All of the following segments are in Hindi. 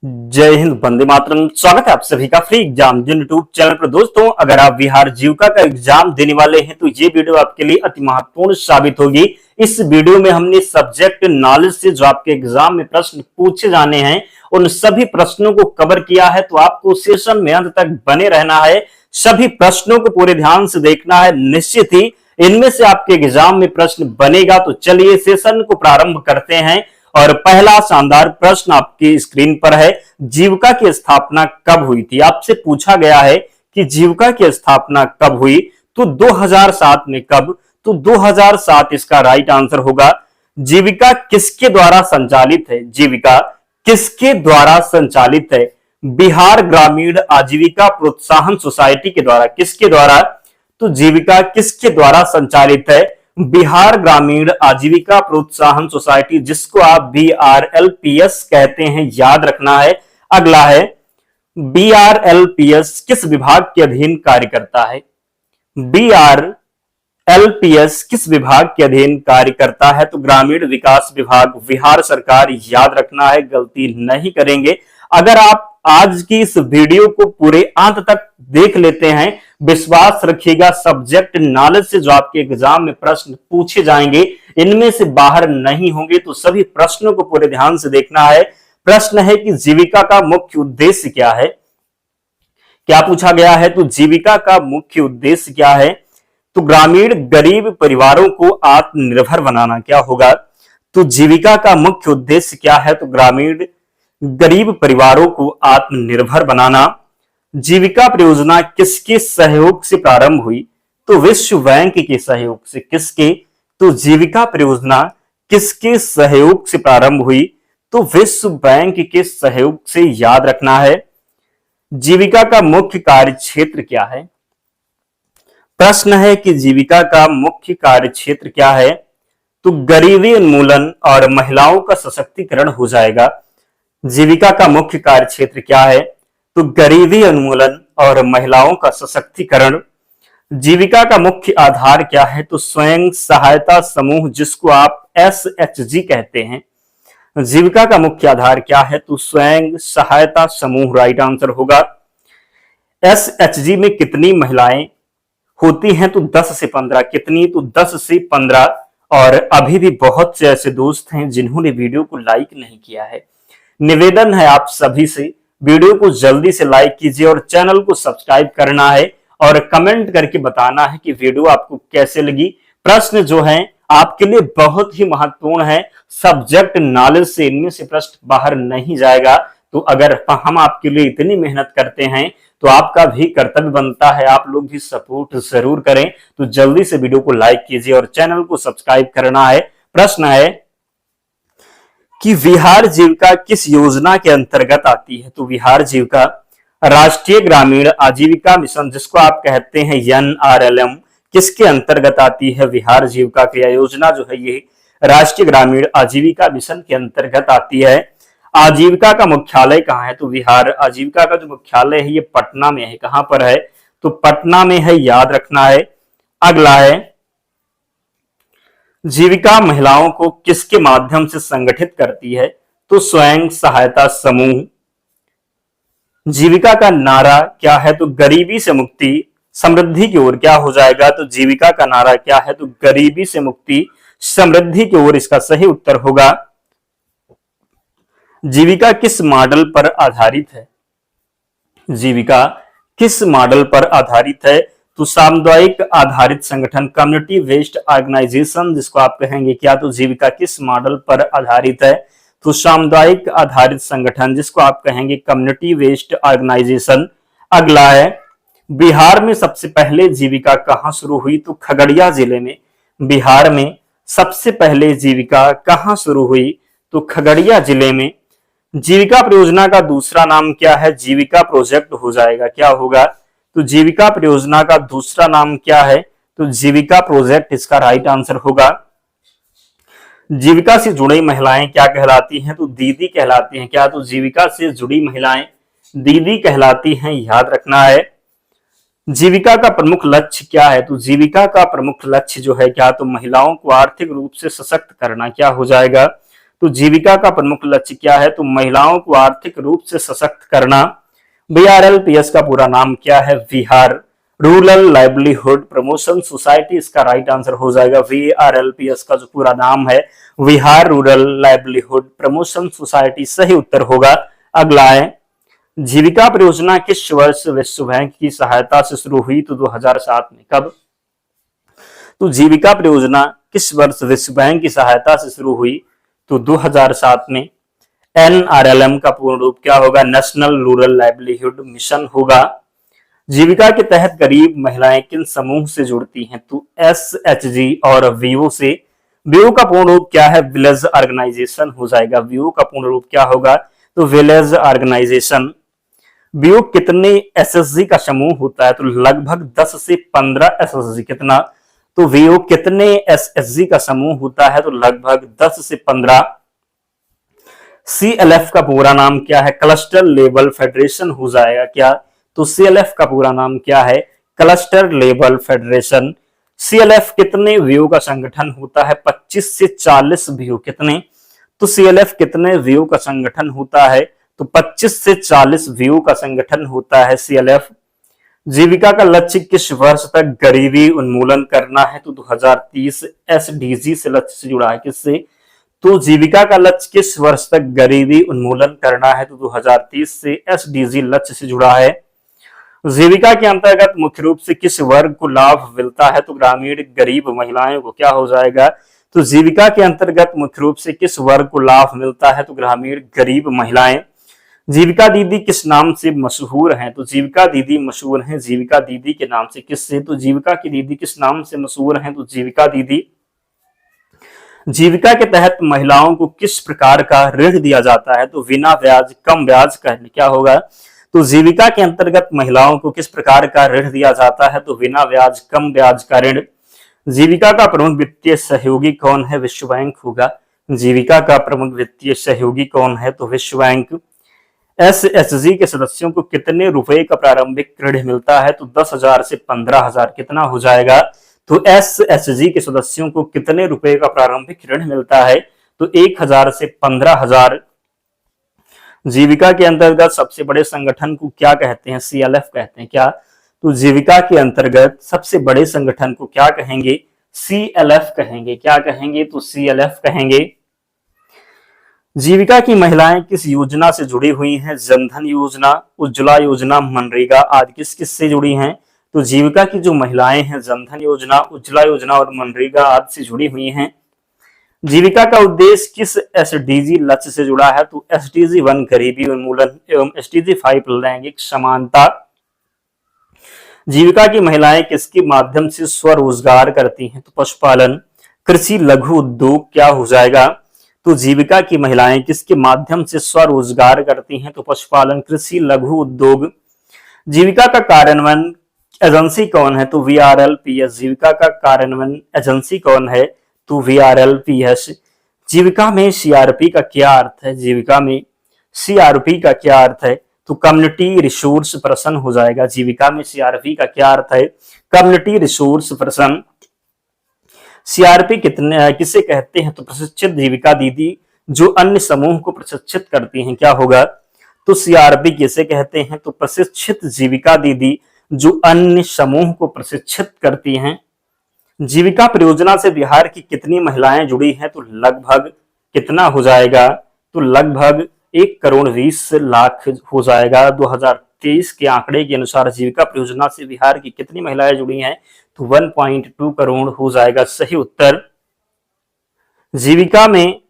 जय हिंद, वंदे मातरम। स्वागत है आप सभी का फ्री एग्जाम यूट्यूब चैनल पर। दोस्तों, अगर आप बिहार जीविका का एग्जाम देने वाले हैं तो ये वीडियो आपके लिए अति महत्वपूर्ण साबित होगी। इस वीडियो में हमने सब्जेक्ट नॉलेज से जो आपके एग्जाम में प्रश्न पूछे जाने हैं उन सभी प्रश्नों को कवर किया है, तो आपको सेशन में अंत तक बने रहना है। सभी प्रश्नों को पूरे ध्यान से देखना है। निश्चित ही इनमें से आपके एग्जाम में प्रश्न बनेगा। तो चलिए सेशन को प्रारंभ करते हैं। और पहला शानदार प्रश्न आपकी स्क्रीन पर है। जीविका की स्थापना कब हुई थी? आपसे पूछा गया है कि जीविका की स्थापना कब हुई, तो 2007 में। कब? तो 2007 इसका राइट आंसर होगा। जीविका किसके द्वारा संचालित है? जीविका किसके द्वारा संचालित है? बिहार ग्रामीण आजीविका प्रोत्साहन सोसाइटी के द्वारा। किसके द्वारा? तो जीविका किसके द्वारा संचालित है? बिहार ग्रामीण आजीविका प्रोत्साहन सोसाइटी, जिसको आप BRLPS कहते हैं, याद रखना है। अगला है, BRLPS किस विभाग के अधीन कार्य करता है? BRLPS किस विभाग के अधीन कार्य करता है? तो ग्रामीण विकास विभाग, बिहार सरकार, याद रखना है, गलती नहीं करेंगे। अगर आप आज की इस वीडियो को पूरे अंत तक देख लेते हैं, विश्वास रखिएगा सब्जेक्ट नॉलेज से जो आपके एग्जाम में प्रश्न पूछे जाएंगे इनमें से बाहर नहीं होंगे। तो सभी प्रश्नों को पूरे ध्यान से देखना है। प्रश्न है कि जीविका का मुख्य उद्देश्य क्या है? क्या पूछा गया है? तो जीविका का मुख्य उद्देश्य क्या है? तो ग्रामीण गरीब परिवारों को आत्मनिर्भर बनाना। क्या होगा? तो जीविका का मुख्य उद्देश्य क्या है? तो ग्रामीण गरीब परिवारों को आत्मनिर्भर बनाना। जीविका परियोजना किसके सहयोग से प्रारंभ हुई? तो विश्व बैंक के सहयोग से। किसके? तो जीविका परियोजना किसके सहयोग से प्रारंभ हुई? तो विश्व बैंक के सहयोग से, याद रखना है। जीविका का मुख्य कार्य क्षेत्र क्या है? प्रश्न है कि जीविका का मुख्य कार्य क्षेत्र क्या है? तो गरीबी उन्मूलन और महिलाओं का सशक्तिकरण हो जाएगा। जीविका का मुख्य कार्य क्षेत्र क्या है? तो गरीबी उन्मूलन और महिलाओं का सशक्तिकरण। जीविका का मुख्य आधार क्या है? तो स्वयं सहायता समूह, जिसको आप SHG कहते हैं। जीविका का मुख्य आधार क्या है? तो स्वयं सहायता समूह, राइट आंसर होगा। SHG में कितनी महिलाएं होती हैं? तो 10 से 15। कितनी? तो 10 से 15। और अभी भी बहुत से ऐसे दोस्त हैं जिन्होंने वीडियो को लाइक नहीं किया है। निवेदन है आप सभी से, वीडियो को जल्दी से लाइक कीजिए और चैनल को सब्सक्राइब करना है और कमेंट करके बताना है कि वीडियो आपको कैसे लगी। प्रश्न जो हैं आपके लिए बहुत ही महत्वपूर्ण है। सब्जेक्ट नॉलेज से इनमें से प्रश्न बाहर नहीं जाएगा। तो अगर हम आपके लिए इतनी मेहनत करते हैं तो आपका भी कर्तव्य बनता है आप लोग भी सपोर्ट जरूर करें। तो जल्दी से वीडियो को लाइक कीजिए और चैनल को सब्सक्राइब करना है। प्रश्न है कि बिहार जीविका किस योजना के अंतर्गत आती है? तो बिहार जीविका राष्ट्रीय ग्रामीण आजीविका मिशन, जिसको आप कहते हैं NRLM, किसके अंतर्गत आती है? बिहार जीविका क्रिया योजना जो है ये राष्ट्रीय ग्रामीण आजीविका मिशन के अंतर्गत आती है। आजीविका का मुख्यालय कहाँ है? तो बिहार आजीविका का जो मुख्यालय है ये पटना में है। कहां पर है? तो पटना में है, याद रखना है। अगला है, जीविका महिलाओं को किसके माध्यम से संगठित करती है? तो स्वयं सहायता समूह। जीविका का नारा क्या है? तो गरीबी से मुक्ति समृद्धि की ओर। क्या हो जाएगा? तो जीविका का नारा क्या है? तो गरीबी से मुक्ति समृद्धि की ओर, इसका सही उत्तर होगा। जीविका किस मॉडल पर आधारित है? जीविका किस मॉडल पर आधारित है? तो सामुदायिक आधारित संगठन, कम्युनिटी बेस्ड ऑर्गेनाइजेशन, जिसको आप कहेंगे क्या? तो जीविका किस मॉडल पर आधारित है? तो सामुदायिक आधारित संगठन, जिसको आप कहेंगे कम्युनिटी बेस्ड ऑर्गेनाइजेशन। अगला है, बिहार में सबसे पहले जीविका कहां शुरू हुई? तो खगड़िया जिले में। बिहार में सबसे पहले जीविका कहां शुरू हुई? तो खगड़िया जिले में। जीविका परियोजना का दूसरा नाम क्या है? जीविका प्रोजेक्ट हो जाएगा। क्या होगा? तो जीविका परियोजना का दूसरा नाम क्या है? तो जीविका प्रोजेक्ट, इसका राइट आंसर होगा। जीविका से जुड़ी महिलाएं क्या कहलाती हैं? तो दीदी कहलाती हैं। क्या? तो जीविका से जुड़ी महिलाएं दीदी कहलाती हैं, याद रखना है। जीविका का प्रमुख लक्ष्य क्या है? तो जीविका का प्रमुख लक्ष्य जो है क्या? तो महिलाओं को आर्थिक रूप से सशक्त करना। क्या हो जाएगा? तो जीविका का प्रमुख लक्ष्य क्या है? तो महिलाओं को आर्थिक रूप से सशक्त करना। VRLPS का पूरा नाम क्या है? Bihar rural livelihood promotion society इसका राइट आंसर हो जाएगा। VRLPS का जो पूरा नाम है Bihar rural livelihood promotion society सही उत्तर होगा। अगला है, जीविका परियोजना किस वर्ष विश्व बैंक की सहायता से शुरू हुई? तो 2007 में। कब? तो जीविका परियोजना किस वर्ष विश्व बैंक की सहायता से शुरू हुई? तो 2007 में। NRLM का पूर्ण रूप क्या होगा? नेशनल रूरल लाइवलीहुड मिशन होगा। जीविका के तहत गरीब महिलाएं किन समूह से जुड़ती हैं? तो SHG और VO से। VO का पूर्ण रूप क्या है? विलेज ऑर्गेनाइजेशन हो जाएगा। VO का पूर्ण रूप क्या होगा? तो विलेज ऑर्गेनाइजेशन। VO कितने SHG का समूह होता है? तो लगभग 10 से 15 SHG। कितना? तो VO कितने SHG का समूह होता है? तो लगभग 10 से 15। CLF का पूरा नाम क्या है? क्लस्टर लेवल फेडरेशन हो जाएगा क्या? तो CLF का पूरा नाम क्या है? Cluster level federation. CLF कितने VO का संगठन होता है? 25 से 40 VO। कितने? तो CLF कितने VO का संगठन होता है? तो 25 से 40 VO का संगठन होता है CLF। जीविका का लक्ष्य किस वर्ष तक गरीबी उन्मूलन करना है? तो 2030 SDG से लक्ष्य से जुड़ा है। किससे? तो जीविका का लक्ष्य किस वर्ष तक गरीबी उन्मूलन करना है? तो 2030 से SDG लक्ष्य से जुड़ा है। जीविका के अंतर्गत मुख्य रूप से किस वर्ग को लाभ मिलता है? तो ग्रामीण गरीब महिलाओं को क्या हो जाएगा? तो जीविका के अंतर्गत मुख्य रूप से किस वर्ग को लाभ मिलता है? तो ग्रामीण गरीब महिलाएं। जीविका दीदी किस नाम से मशहूर हैं? तो जीविका दीदी मशहूर हैं जीविका दीदी के नाम से। किससे? तो जीविका की दीदी किस नाम से मशहूर हैं? तो जीविका दीदी। जीविका के तहत महिलाओं को किस प्रकार का ऋण दिया जाता है? तो बिना ब्याज कम ब्याज का। क्या होगा? तो जीविका के अंतर्गत महिलाओं को किस प्रकार का ऋण दिया जाता है? तो बिना ब्याज कम ब्याज का ऋण। जीविका का प्रमुख वित्तीय सहयोगी कौन है? विश्व बैंक होगा। जीविका का प्रमुख वित्तीय सहयोगी कौन है? तो विश्व बैंक। SHG के सदस्यों को कितने रुपए का प्रारंभिक ऋण मिलता है? तो 10,000 से 15,000। कितना हो जाएगा? तो SHG के सदस्यों को कितने रुपए का प्रारंभिक ऋण मिलता है? तो 1,000 से 15,000। जीविका के अंतर्गत सबसे बड़े संगठन को क्या कहते हैं? CLF कहते हैं। क्या? तो जीविका के अंतर्गत सबसे बड़े संगठन को क्या कहेंगे? CLF कहेंगे। क्या कहेंगे? तो CLF कहेंगे। जीविका की महिलाएं किस योजना से जुड़ी हुई हैं? जनधन योजना, उज्ज्वला योजना, मनरेगा आदि किस किस से जुड़ी हैं? तो जीविका की जो महिलाएं हैं जनधन योजना, उज्ज्वला योजना और मनरेगा आदि से जुड़ी हुई हैं। जीविका का उद्देश्य किस SDG लक्ष्य से जुड़ा है? तो SDG 1 गरीबी उन्मूलन एवं SDG 5 लैंगिक समानता। जीविका की महिलाएं किसके माध्यम से स्वरोजगार करती हैं? तो पशुपालन, कृषि, लघु उद्योग। क्या हो जाएगा? तो जीविका की महिलाएं किसके माध्यम से स्वरोजगार करती हैं? तो पशुपालन, कृषि, लघु उद्योग। जीविका का कार्यान्वयन एजेंसी कौन है? तो VRLPS। जीविका का कार्यान्वयन एजेंसी कौन है? तो VRLPS। जीविका में CRP का क्या अर्थ है? जीविका में CRP का क्या अर्थ है? तो कम्युनिटी रिसोर्स पर्सन हो जाएगा। जीविका में CRP का क्या अर्थ है? Community resource person. CRP किसे कहते हैं? तो प्रशिक्षित जीविका दीदी जो अन्य समूह को प्रशिक्षित करती हैं। क्या होगा? तो CRP किसे कहते हैं? तो प्रशिक्षित जीविका दीदी जो अन्य समूह को प्रशिक्षित करती हैं। जीविका परियोजना से बिहार की कितनी महिलाएं जुड़ी हैं? तो लगभग कितना हो जाएगा? तो लगभग 1,20,00,000 हो जाएगा। 2023 के आंकड़े के अनुसार जीविका परियोजना से बिहार की कितनी महिलाएं जुड़ी हैं? तो 1.2 करोड़ हो जाएगा सही उत्तर। जीविका में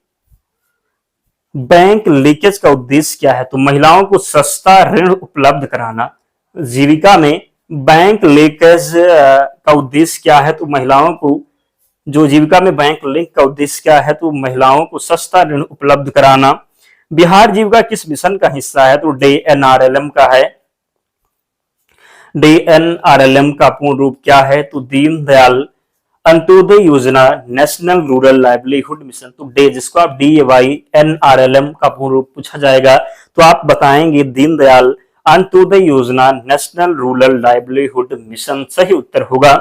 बैंक लीकेज का उद्देश्य क्या है? तो महिलाओं को सस्ता ऋण उपलब्ध कराना। जीविका में बैंक लीकेज का उद्देश्य क्या है? तो महिलाओं को जो जीविका में बैंक लिंक का उद्देश्य क्या है? तो महिलाओं को सस्ता ऋण उपलब्ध कराना। बिहार जीविका किस मिशन का हिस्सा है? तो DNRLM का है। DNRLM का पूर्ण रूप क्या है? तो दीनदयाल अंत्योदय योजना, नेशनल रूरल लाइवलीहुड मिशन। तो डे जिसको आप DYNRLM का पूर्ण रूप पूछा जाएगा तो आप बताएंगे दीनदयाल अंत्योदय योजना, नेशनल रूरल लाइवलीहुड मिशन सही उत्तर होगा।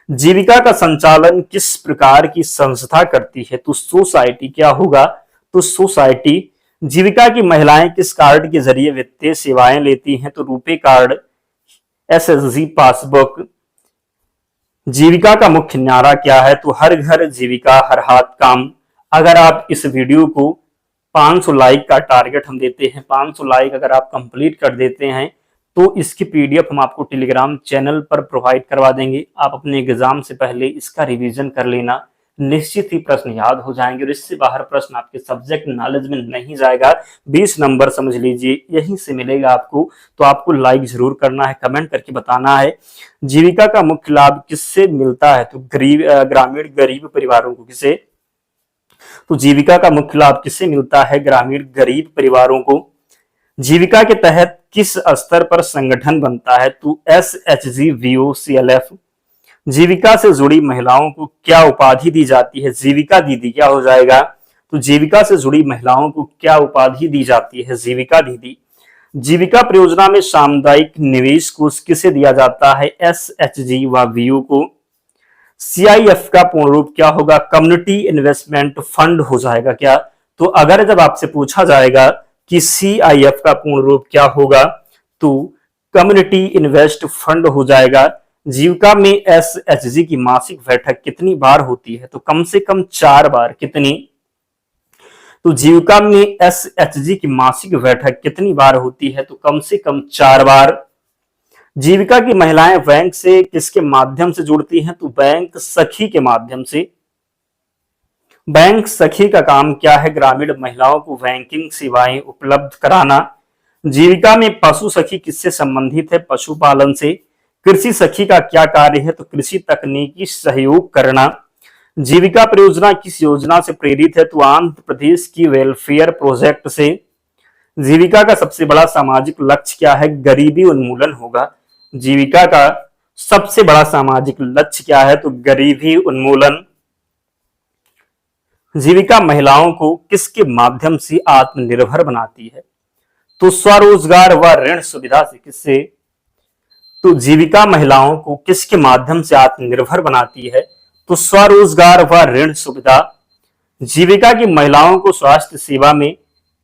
जीविका का संचालन किस प्रकार की संस्था करती है? तो सोसाइटी क्या होगा? तो सोसाइटी। जीविका की महिलाएं किस कार्ड के जरिए वित्तीय सेवाएं लेती हैं? तो रुपे कार्ड, एसएसजी पासबुक। जीविका का मुख्य नारा क्या है? तो हर घर जीविका हर हाथ काम। अगर आप इस वीडियो को 500 लाइक का टारगेट हम देते हैं, 500 लाइक अगर आप कंप्लीट कर देते हैं तो इसकी पीडीएफ हम आपको टेलीग्राम चैनल पर प्रोवाइड करवा देंगे। आप अपने एग्जाम से पहले इसका रिवीजन कर लेना, निश्चित ही प्रश्न याद हो जाएंगे और इससे बाहर प्रश्न आपके सब्जेक्ट नॉलेज में नहीं जाएगा। 20 नंबर समझ लीजिए यहीं से मिलेगा आपको। तो आपको लाइक जरूर करना है, कमेंट करके बताना है जीविका का मुख्य लाभ किससे मिलता है? तो ग्रामीण गरीब परिवारों को। किसे? तो जीविका का मुख्य लाभ किससे मिलता है? ग्रामीण गरीब परिवारों को। जीविका के तहत किस स्तर पर संगठन बनता है? तो SHG VOCLF। जीविका से जुड़ी महिलाओं को क्या उपाधि दी जाती है? जीविका दीदी क्या हो जाएगा? तो जीविका से जुड़ी महिलाओं को क्या उपाधि दी जाती है? जीविका दीदी। जीविका परियोजना में सामुदायिक निवेश कोष किसे दिया जाता है? SHG व VO को। CIF का पूर्ण रूप क्या होगा? कम्युनिटी इन्वेस्टमेंट फंड हो जाएगा क्या? तो अगर जब आपसे पूछा जाएगा कि CIF का पूर्ण रूप क्या होगा तो कम्युनिटी इन्वेस्ट फंड हो जाएगा। जीविका में SHG की मासिक बैठक कितनी बार होती है? तो कम से कम 4 बार। कितनी? तो जीविका में SHG की मासिक बैठक कितनी बार होती है? तो कम से कम 4 बार। जीविका की महिलाएं बैंक से किसके माध्यम से जुड़ती हैं? तो बैंक सखी के माध्यम से। बैंक सखी का काम क्या है? ग्रामीण महिलाओं को बैंकिंग सेवाएं उपलब्ध कराना। जीविका में पशु सखी किससे संबंधित है? पशुपालन से। कृषि सखी का क्या कार्य है? तो कृषि तकनीकी सहयोग करना। जीविका परियोजना किस योजना से प्रेरित है? तो आंध्र प्रदेश की वेलफेयर प्रोजेक्ट से। जीविका का सबसे बड़ा सामाजिक लक्ष्य क्या है? गरीबी उन्मूलन होगा। जीविका का सबसे बड़ा सामाजिक लक्ष्य क्या है? तो गरीबी उन्मूलन। जीविका महिलाओं को किसके माध्यम से आत्मनिर्भर बनाती है? तो स्वरोजगार व ऋण सुविधा से। किससे? तो जीविका महिलाओं को किसके माध्यम से आत्मनिर्भर बनाती है? तो स्वरोजगार व ऋण सुविधा। जीविका की महिलाओं को स्वास्थ्य सेवा में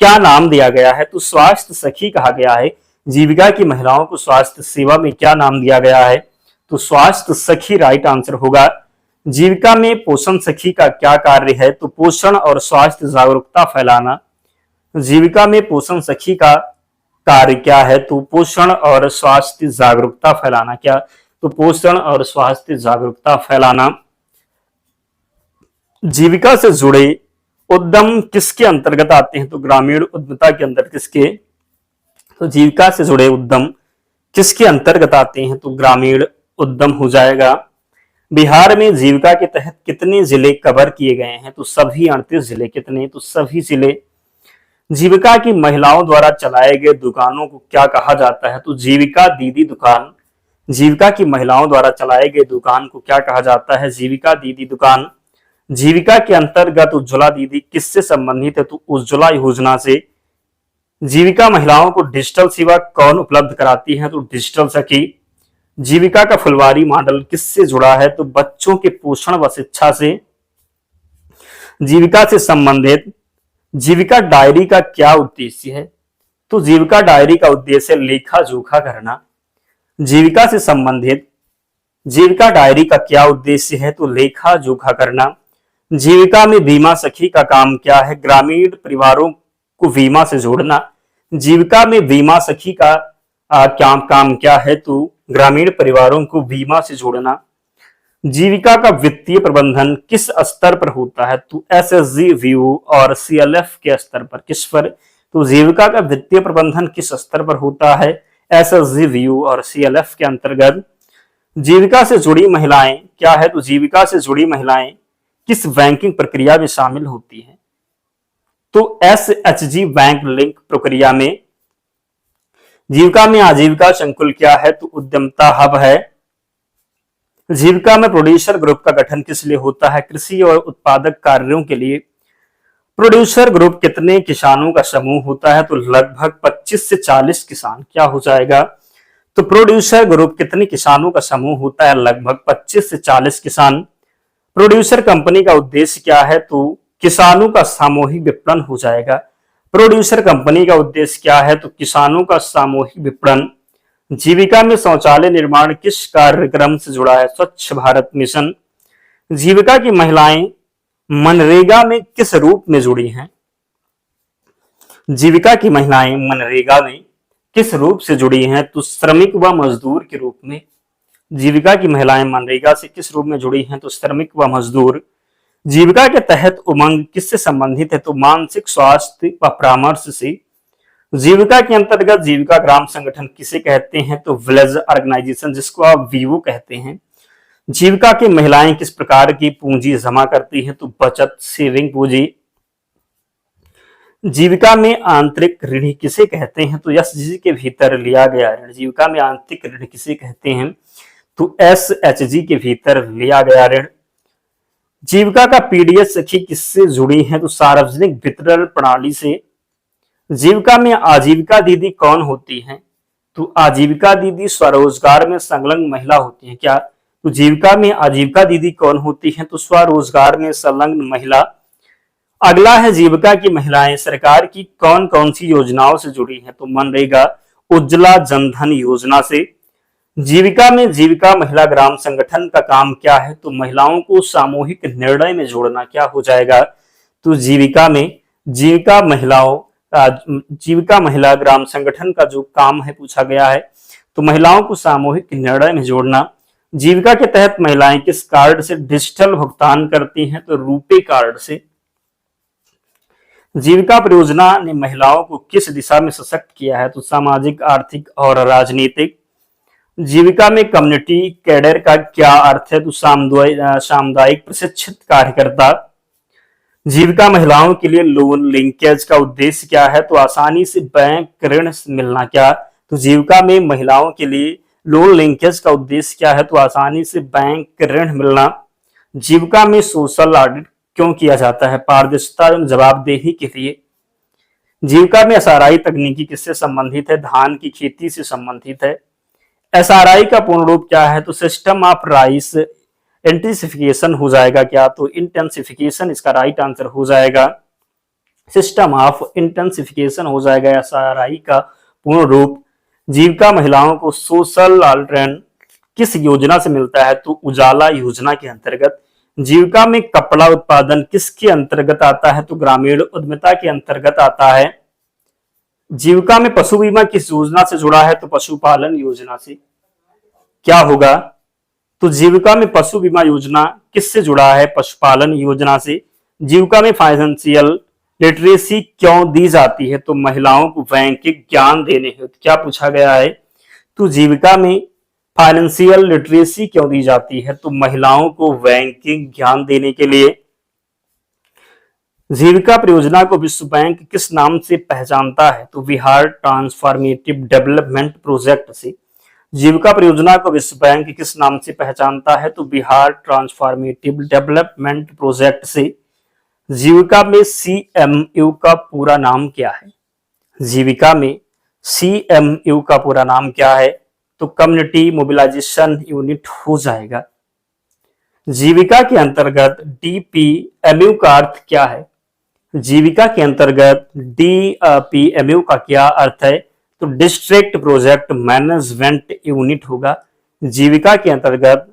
क्या नाम दिया गया है? तो स्वास्थ्य सखी कहा गया है। जीविका की महिलाओं को स्वास्थ्य सेवा में क्या नाम दिया गया है? तो स्वास्थ्य सखी राइट आंसर होगा। जीविका में पोषण सखी का क्या कार्य है? तो पोषण और स्वास्थ्य जागरूकता फैलाना। जीविका में पोषण सखी का कार्य क्या है? तो पोषण और स्वास्थ्य जागरूकता फैलाना। क्या? तो पोषण और स्वास्थ्य जागरूकता फैलाना। जीविका से जुड़े उद्यम किसके अंतर्गत आते हैं? तो ग्रामीण उद्यमिता के अंदर। किसके? तो जीविका से जुड़े उद्यम किसके अंतर्गत आते हैं? तो ग्रामीण उद्यम हो जाएगा। बिहार में जीविका के तहत कितने जिले कवर किए गए हैं? तो सभी 38 जिले। कितने? तो सभी जिले। जीविका की महिलाओं द्वारा चलाए गए दुकानों को क्या कहा जाता है? तो जीविका दीदी दुकान। जीविका की महिलाओं द्वारा चलाए गए दुकान को क्या कहा जाता है? जीविका दीदी दुकान। जीविका के अंतर्गत उज्ज्वला दीदी किससे संबंधित है? तो उज्ज्वला योजना से। जीविका महिलाओं को डिजिटल सेवा कौन उपलब्ध कराती है? तो डिजिटल सखी। जीविका का फुलवारी मॉडल किससे जुड़ा है? तो बच्चों के पोषण व शिक्षा से। जीविका से संबंधित जीविका डायरी का क्या उद्देश्य है? तो जीविका डायरी का उद्देश्य लेखा जोखा करना। जीविका से संबंधित जीविका डायरी का क्या उद्देश्य है? तो लेखा जोखा करना। जीविका में बीमा सखी का काम क्या है? ग्रामीण परिवारों को बीमा से जोड़ना। जीविका में बीमा सखी का क्या काम क्या है? तो ग्रामीण परिवारों को बीमा से जोड़ना। जीविका का वित्तीय प्रबंधन किस स्तर पर होता है? तो SHG VO और CLF के स्तर पर। किस पर? तो जीविका का वित्तीय प्रबंधन किस स्तर पर होता है? SHG VO और CLF के अंतर्गत। जीविका से जुड़ी महिलाएं क्या है? तो जीविका से जुड़ी महिलाएं किस बैंकिंग प्रक्रिया में शामिल होती हैं? तो SHG बैंक लिंक प्रक्रिया में। जीविका में आजीविका संकुल क्या है? तो उद्यमता हब है। जीविका में प्रोड्यूसर ग्रुप का गठन किस लिए होता है? कृषि और उत्पादक कार्यों के लिए। प्रोड्यूसर ग्रुप कितने किसानों का समूह होता है? तो लगभग 25 से 40 किसान। क्या हो जाएगा? तो प्रोड्यूसर ग्रुप कितने किसानों का समूह होता है? लगभग 25 से 40 किसान। प्रोड्यूसर कंपनी का उद्देश्य क्या है? तो किसानों का सामूहिक विपणन हो जाएगा। प्रोड्यूसर कंपनी का उद्देश्य क्या है? तो किसानों का सामूहिक विपणन। जीविका में शौचालय निर्माण किस कार्यक्रम से जुड़ा है? स्वच्छ भारत मिशन। जीविका की महिलाएं मनरेगा में किस रूप में जुड़ी हैं? जीविका की महिलाएं मनरेगा में किस रूप से जुड़ी हैं? तो श्रमिक व मजदूर के रूप में। जीविका की महिलाएं मनरेगा से किस रूप में जुड़ी हैं? तो श्रमिक व मजदूर। जीविका के तहत उमंग किससे संबंधित है? तो मानसिक स्वास्थ्य व परामर्श से। जीविका के अंतर्गत जीविका ग्राम संगठन किसे कहते हैं? तो विलेज ऑर्गेनाइजेशन, जिसको आप वीवो कहते हैं। जीविका की महिलाएं किस प्रकार की पूंजी जमा करती हैं? तो बचत, सेविंग पूंजी। जीविका में आंतरिक ऋण किसे कहते हैं? तो एसएचजी के भीतर लिया गया ऋण। जीविका में आंतरिक ऋण किसे कहते हैं? तो एसएचजी के भीतर लिया गया ऋण। जीविका का पीडीएस सखी किससे जुड़ी है? तो सार्वजनिक वितरण प्रणाली से। जीविका में आजीविका दीदी कौन होती हैं? तो आजीविका दीदी स्वरोजगार में संलग्न महिला होती हैं। क्या? तो जीविका में आजीविका दीदी कौन होती हैं? तो स्वरोजगार में संलग्न महिला। अगला है जीविका की महिलाएं सरकार की कौन कौन सी योजनाओं से जुड़ी हैं? तो मनरेगा, उज्ज्वला जनधन योजना से। जीविका में जीविका महिला ग्राम संगठन का काम क्या है? तो महिलाओं को सामूहिक निर्णय में जोड़ना। क्या हो जाएगा? तो जीविका में जीविका महिला ग्राम संगठन का जो काम है पूछा गया है, तो महिलाओं को सामूहिक निर्णय में जोड़ना। जीविका के तहत महिलाएं किस कार्ड से डिजिटल भुगतान करती हैं? तो रुपे कार्ड से। जीविका परियोजना ने महिलाओं को किस दिशा में सशक्त किया है? तो सामाजिक, आर्थिक और राजनीतिक। जीविका में कम्युनिटी कैडर का क्या अर्थ है? तो सामुदायिक प्रशिक्षित कार्यकर्ता। जीविका महिलाओं के लिए लोन लिंकेज का उद्देश्य क्या है? तो आसानी से बैंक ऋण मिलना। क्या? तो जीविका में महिलाओं के लिए लोन लिंकेज का उद्देश्य क्या है? तो आसानी से बैंक ऋण मिलना। जीविका में सोशल ऑडिट क्यों किया जाता है? पारदर्शिता एवं जवाबदेही के लिए। जीविका में एसआरआई तकनीकी किससे संबंधित है? धान की खेती से संबंधित है। एसआरआई का पूर्ण रूप क्या है? तो सिस्टम ऑफ राइस इंटेंसिफिकेशन हो जाएगा। क्या? तो इंटेंसिफिकेशन इसका राइट आंसर हो जाएगा। सिस्टम ऑफ इंटेंसिफिकेशन हो जाएगा एसआरआई का पूर्ण रूप। जीविका महिलाओं को सोशल ऑल्टरनेट किस योजना से मिलता है? तो उजाला योजना के अंतर्गत। जीविका में कपड़ा उत्पादन किसके अंतर्गत आता है? तो ग्रामीण उद्यमिता के अंतर्गत आता है। जीविका में पशु बीमा किस योजना से जुड़ा है? तो पशुपालन योजना से। क्या होगा? तो जीविका में पशु बीमा योजना किससे जुड़ा है? पशुपालन योजना से। जीविका में फाइनेंशियल लिटरेसी क्यों दी जाती है? तो महिलाओं को बैंकिंग ज्ञान देने हेतु। क्या पूछा गया है? तो जीविका में फाइनेंशियल लिटरेसी क्यों दी जाती है? तो महिलाओं को बैंकिंग ज्ञान देने के लिए। जीविका परियोजना को विश्व बैंक किस नाम से पहचानता है? तो बिहार ट्रांसफॉर्मेटिव डेवलपमेंट प्रोजेक्ट से। जीविका परियोजना को विश्व बैंक किस नाम से पहचानता है? तो बिहार ट्रांसफॉर्मेटिव डेवलपमेंट प्रोजेक्ट से। जीविका में सीएमयू का पूरा नाम क्या है? जीविका में सीएमयू का पूरा नाम क्या है? तो कम्युनिटी मोबिलाइजेशन यूनिट हो जाएगा। जीविका के अंतर्गत डीपीएमयू का अर्थ क्या है? जीविका के अंतर्गत डीपीएमयू का क्या अर्थ है? तो डिस्ट्रिक्ट प्रोजेक्ट मैनेजमेंट यूनिट होगा। जीविका के अंतर्गत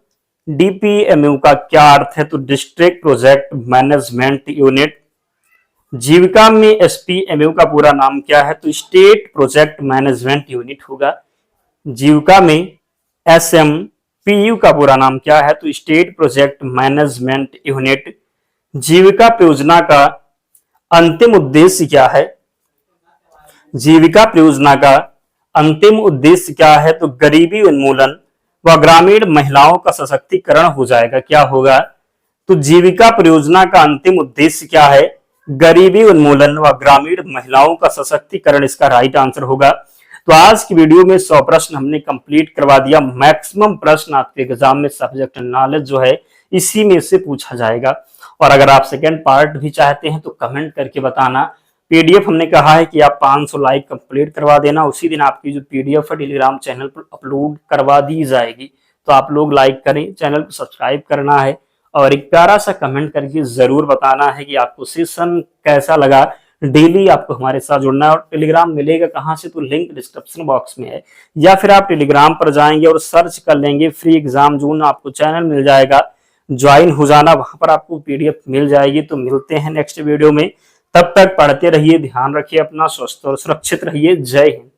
डीपीएमयू का क्या अर्थ है? तो डिस्ट्रिक्ट प्रोजेक्ट मैनेजमेंट यूनिट। जीविका में एसपीएमयू का पूरा नाम क्या है? तो स्टेट प्रोजेक्ट मैनेजमेंट यूनिट होगा। जीविका में एसएमपीयू का पूरा नाम क्या है? तो स्टेट प्रोजेक्ट मैनेजमेंट यूनिट। जीविका परियोजना का अंतिम उद्देश्य क्या है? जीविका परियोजना का अंतिम उद्देश्य क्या है? तो गरीबी उन्मूलन व ग्रामीण महिलाओं का सशक्तिकरण हो जाएगा। क्या होगा? तो जीविका परियोजना का अंतिम उद्देश्य क्या है? गरीबी उन्मूलन व ग्रामीण महिलाओं का सशक्तिकरण इसका राइट आंसर होगा। तो आज की वीडियो में 100 प्रश्न हमने कंप्लीट करवा दिया। मैक्सिमम प्रश्न आपके एग्जाम में सब्जेक्ट नॉलेज जो है इसी में से पूछा जाएगा। और अगर आप सेकेंड पार्ट भी चाहते हैं तो कमेंट करके बताना। पीडीएफ हमने कहा है कि आप 500 लाइक कंप्लीट करवा देना, उसी दिन आपकी जो पीडीएफ है टेलीग्राम चैनल पर अपलोड करवा दी जाएगी। तो आप लोग लाइक करें, चैनल को सब्सक्राइब करना है और एक प्यारा सा कमेंट करके जरूर बताना है कि आपको सेशन कैसा लगा। डेली आपको हमारे साथ जुड़ना है। और टेलीग्राम मिलेगा कहाँ से, तो लिंक डिस्क्रिप्शन बॉक्स में है, या फिर आप टेलीग्राम पर जाएंगे और सर्च कर लेंगे फ्री एग्जाम जोन, आपको चैनल मिल जाएगा, ज्वाइन हो जाना, वहां पर आपको पीडीएफ मिल जाएगी। तो मिलते हैं नेक्स्ट वीडियो में, तब तक पढ़ते रहिए, ध्यान रखिए अपना, स्वस्थ और सुरक्षित रहिए। जय हिंद।